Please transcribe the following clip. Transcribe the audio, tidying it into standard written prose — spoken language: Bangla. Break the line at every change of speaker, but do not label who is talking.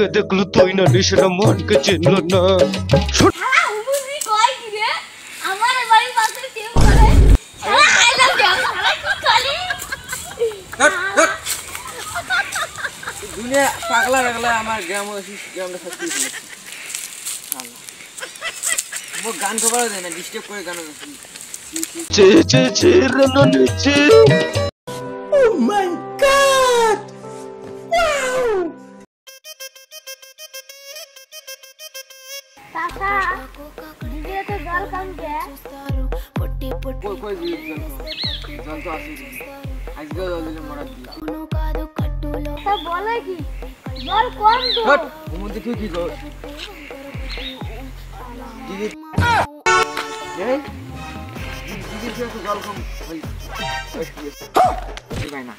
তোকে দেখলো তুই না নিশানা মনকে চিনল না।
দুনিয়া পাগলা পাগলা আমার গ্রামে গ্রামটা সত্যি গান খবর দেয় না, ডিস্টার্ব করে গান
চে চে চে রানা নিচে।
Oh my God! Wow!
Tata, দিদি তো জল কম কে?
কই জল তো আসে আজকে জল দিলে মরা দিই।
তা বলে কি জল কম তো?
হট ঘুম দেখি কি জল দিদি এই দিদি জল কম ভাই ভাই না